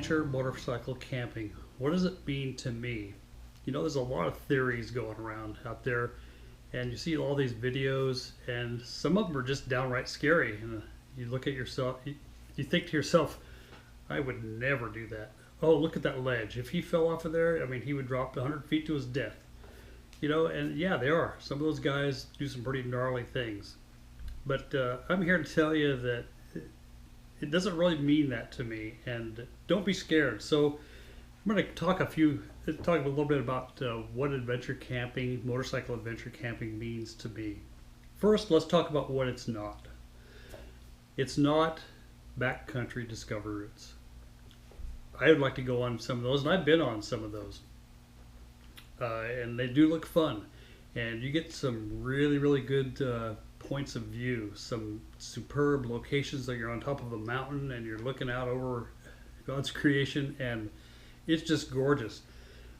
adventure motorcycle camping. What does it mean to me? You know, there's a lot of theories going around out there, and you see all these videos, and some of them are just downright scary. And you look at yourself, you think to yourself, I would never do that. Oh, look at that ledge. If he fell off of there, I mean, he would drop 100 feet to his death. You know, and yeah, they are. Some of those guys do some pretty gnarly things. But I'm here to tell you that it doesn't really mean that to me, and don't be scared. So I'm going to talk a little bit about what adventure camping, motorcycle adventure camping means to me. First, let's talk about what it's not. It's not backcountry discovery routes. I would like to go on some of those, and I've been on some of those, and they do look fun, and you get some really, really good points of view, some superb locations that you're on top of a mountain and you're looking out over God's creation, and it's just gorgeous.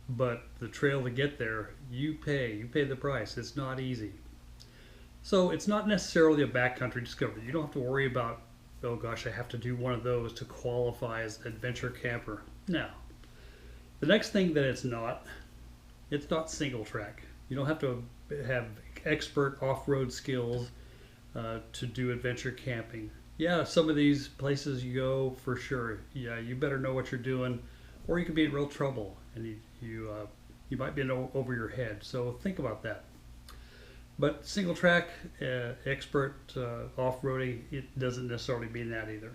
But the trail to get there, you pay the price. It's not easy. So it's not necessarily a backcountry discovery. You don't have to worry about, oh gosh, I have to do one of those to qualify as an adventure camper. No. The next thing that it's not single track. You don't have to have expert off-road skills to do adventure camping. Yeah, some of these places you go, for sure, yeah, you better know what you're doing, or you could be in real trouble, and you might be in over your head. So think about that. But single track, expert off-roading, it doesn't necessarily mean that either.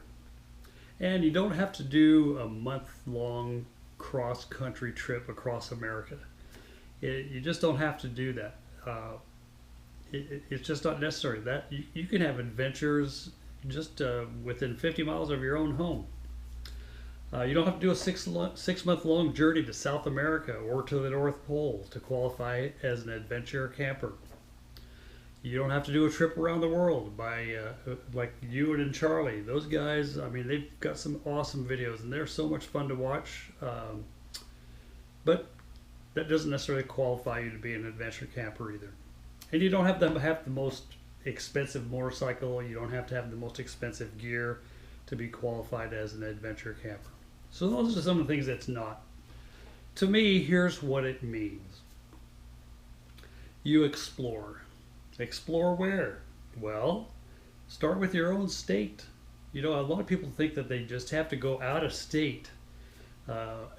And you don't have to do a month-long cross-country trip across America. You just don't have to do that. It's just not necessary. That you can have adventures just within 50 miles of your own home. You don't have to do a six-month-long journey to South America or to the North Pole to qualify as an adventure camper. You don't have to do a trip around the world by like you and Charlie. Those guys, I mean, they've got some awesome videos, and they're so much fun to watch. But that doesn't necessarily qualify you to be an adventure camper either. And you don't have to have the most expensive motorcycle. You don't have to have the most expensive gear to be qualified as an adventure camper. So those are some of the things that's not. To me, here's what it means. You explore. Explore where? Well, start with your own state. You know, a lot of people think that they just have to go out of state,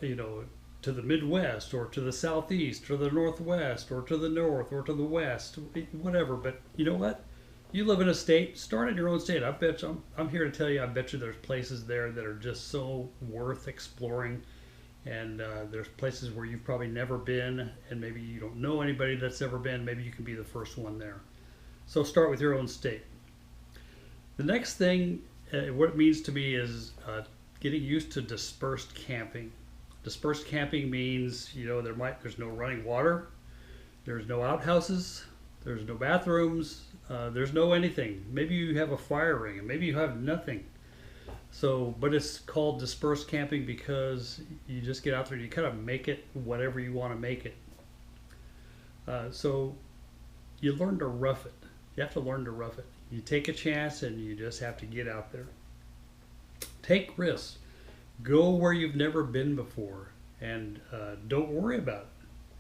you know, to the Midwest or to the Southeast or the Northwest or to the North or to the West, whatever. But you know what? You live in a state, start in your own state. I bet you, I'm here to tell you, I bet you there's places there that are just so worth exploring. And there's places where you've probably never been, and maybe you don't know anybody that's ever been. Maybe you can be the first one there. So start with your own state. The next thing, what it means to me is getting used to dispersed camping. Dispersed camping means, you know, there's no running water, there's no outhouses, there's no bathrooms, there's no anything. Maybe you have a fire ring, and maybe you have nothing. So, but it's called dispersed camping because you just get out there and you kind of make it whatever you want to make it. So you learn to rough it. You have to learn to rough it. You take a chance and you just have to get out there. Take risks. Go where you've never been before, and don't worry about it.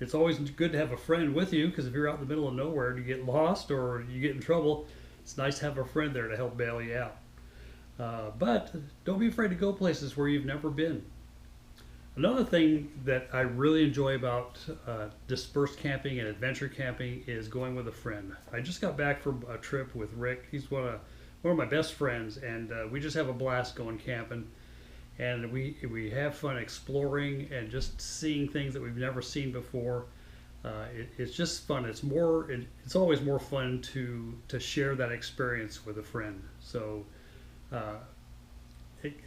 It's always good to have a friend with you, because if you're out in the middle of nowhere and you get lost or you get in trouble, it's nice to have a friend there to help bail you out. But don't be afraid to go places where you've never been. Another thing that I really enjoy about dispersed camping and adventure camping is going with a friend. I just got back from a trip with Rick. He's one of my best friends, and we just have a blast going camping. And we have fun exploring and just seeing things that we've never seen before. It's just fun. It's always more fun to share that experience with a friend. So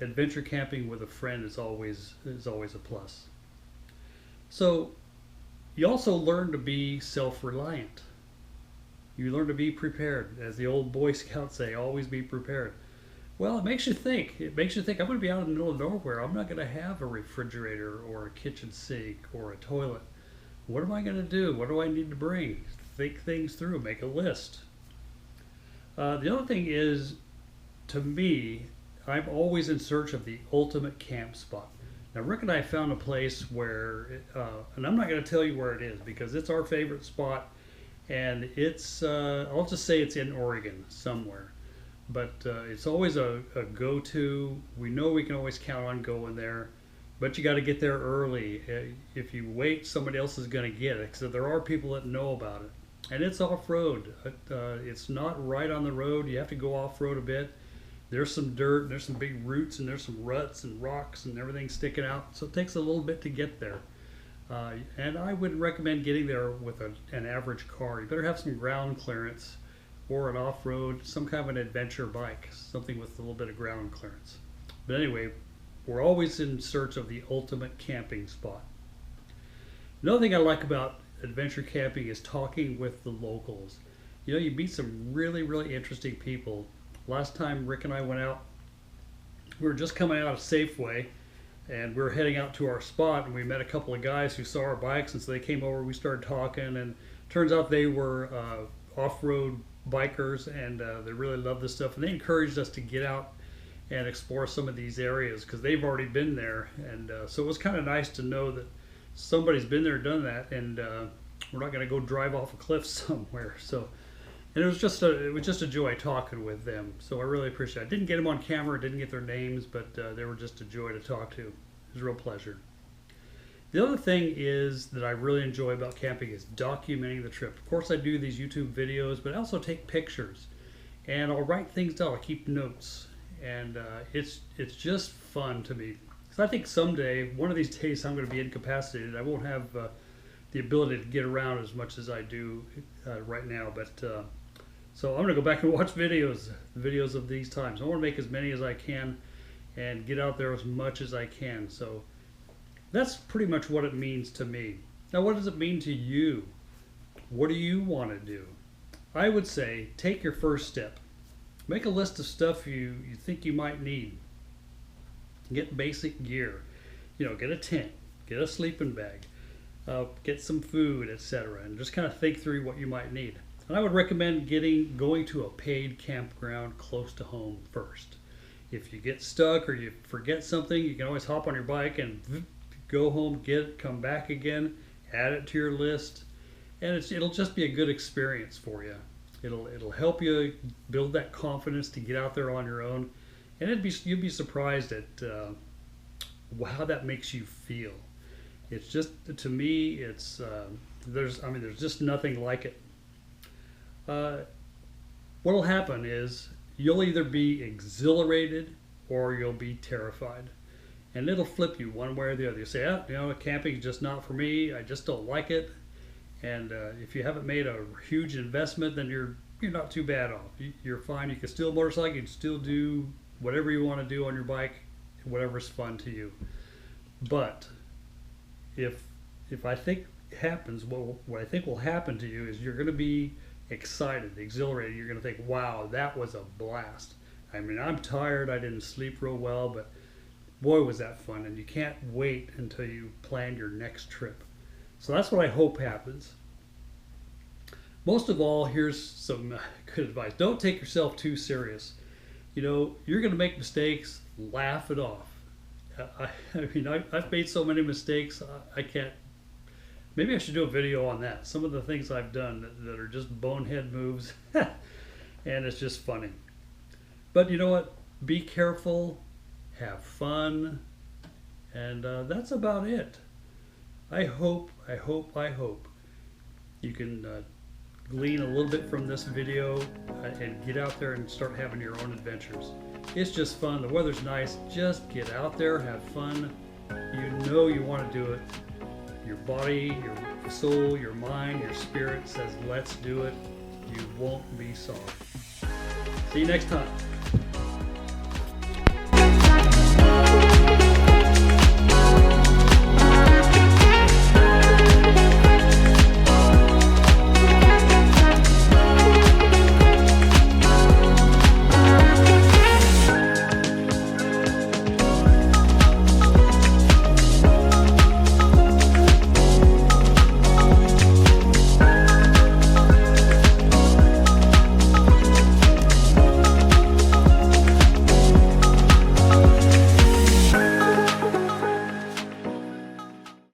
adventure camping with a friend is always a plus. So you also learn to be self-reliant. You learn to be prepared. As the old Boy Scouts say, always be prepared. Well, it makes you think. I'm going to be out in the middle of nowhere. I'm not going to have a refrigerator or a kitchen sink or a toilet. What am I going to do? What do I need to bring? Think things through. Make a list. The other thing is, to me, I'm always in search of the ultimate camp spot. Now, Rick and I found a place where, and I'm not going to tell you where it is because it's our favorite spot, and it's, I'll just say it's in Oregon somewhere. But it's always a go-to. We know we can always count on going there, but you got to get there early. If you wait, somebody else is going to get it, because there are people that know about it. And it's off-road. It's not right on the road. You have to go off-road a bit. There's some dirt, and there's some big roots, and there's some ruts and rocks and everything sticking out. So it takes a little bit to get there. And I wouldn't recommend getting there with an average car. You better have some ground clearance or an off-road, some kind of an adventure bike, something with a little bit of ground clearance. But anyway, we're always in search of the ultimate camping spot. Another thing I like about adventure camping is talking with the locals. You know, you meet some really, really interesting people. Last time Rick and I went out, we were just coming out of Safeway, and we were heading out to our spot, and we met a couple of guys who saw our bikes, and so they came over, we started talking, and turns out they were off-road bikers, and they really loved this stuff, and they encouraged us to get out and explore some of these areas because they've already been there. And so it was kind of nice to know that somebody's been there, done that, and we're not going to go drive off a cliff somewhere. So, and it was just a joy talking with them. So I really appreciate it. I didn't get them on camera, didn't get their names, but they were just a joy to talk to. It was a real pleasure. The other thing is that I really enjoy about camping is documenting the trip. Of course, I do these YouTube videos, but I also take pictures, and I'll write things down. I keep notes, and it's just fun to me. Because I think someday, one of these days, I'm going to be incapacitated. I won't have the ability to get around as much as I do right now. But so I'm going to go back and watch videos of these times. I want to make as many as I can and get out there as much as I can. So that's pretty much what it means to me. Now, what does it mean to you? What do you want to do? I would say take your first step. Make a list of stuff you think you might need. Get basic gear. You know, get a tent, get a sleeping bag, get some food, etc. And just kind of think through what you might need. And I would recommend going to a paid campground close to home first. If you get stuck or you forget something, you can always hop on your bike and go home, get it, come back again, add it to your list, and it'll just be a good experience for you. It'll help you build that confidence to get out there on your own, and you'd be surprised at how that makes you feel. It's just, to me, it's there's just nothing like it. What'll happen is you'll either be exhilarated or you'll be terrified. And it'll flip you one way or the other. You say, camping is just not for me. I just don't like it. And if you haven't made a huge investment, then you're not too bad off. You're fine. You can still motorcycle. You can still do whatever you want to do on your bike, whatever's fun to you. But if I think happens, what I think will happen to you is you're going to be excited, exhilarated. You're going to think, wow, that was a blast. I mean, I'm tired. I didn't sleep real well, but boy, was that fun. And you can't wait until you plan your next trip. So that's what I hope happens. Most of all, here's some good advice. Don't take yourself too serious. You know, you're going to make mistakes. Laugh it off. I've made so many mistakes. I can't. Maybe I should do a video on that. Some of the things I've done that are just bonehead moves. And it's just funny. But you know what? Be careful. Have fun. And that's about it. I hope you can glean a little bit from this video and get out there and start having your own adventures. It's just fun. The weather's nice. Just get out there, have fun. You know you want to do it. Your body, your soul, your mind, your spirit says, let's do it. You won't be sorry. See you next time.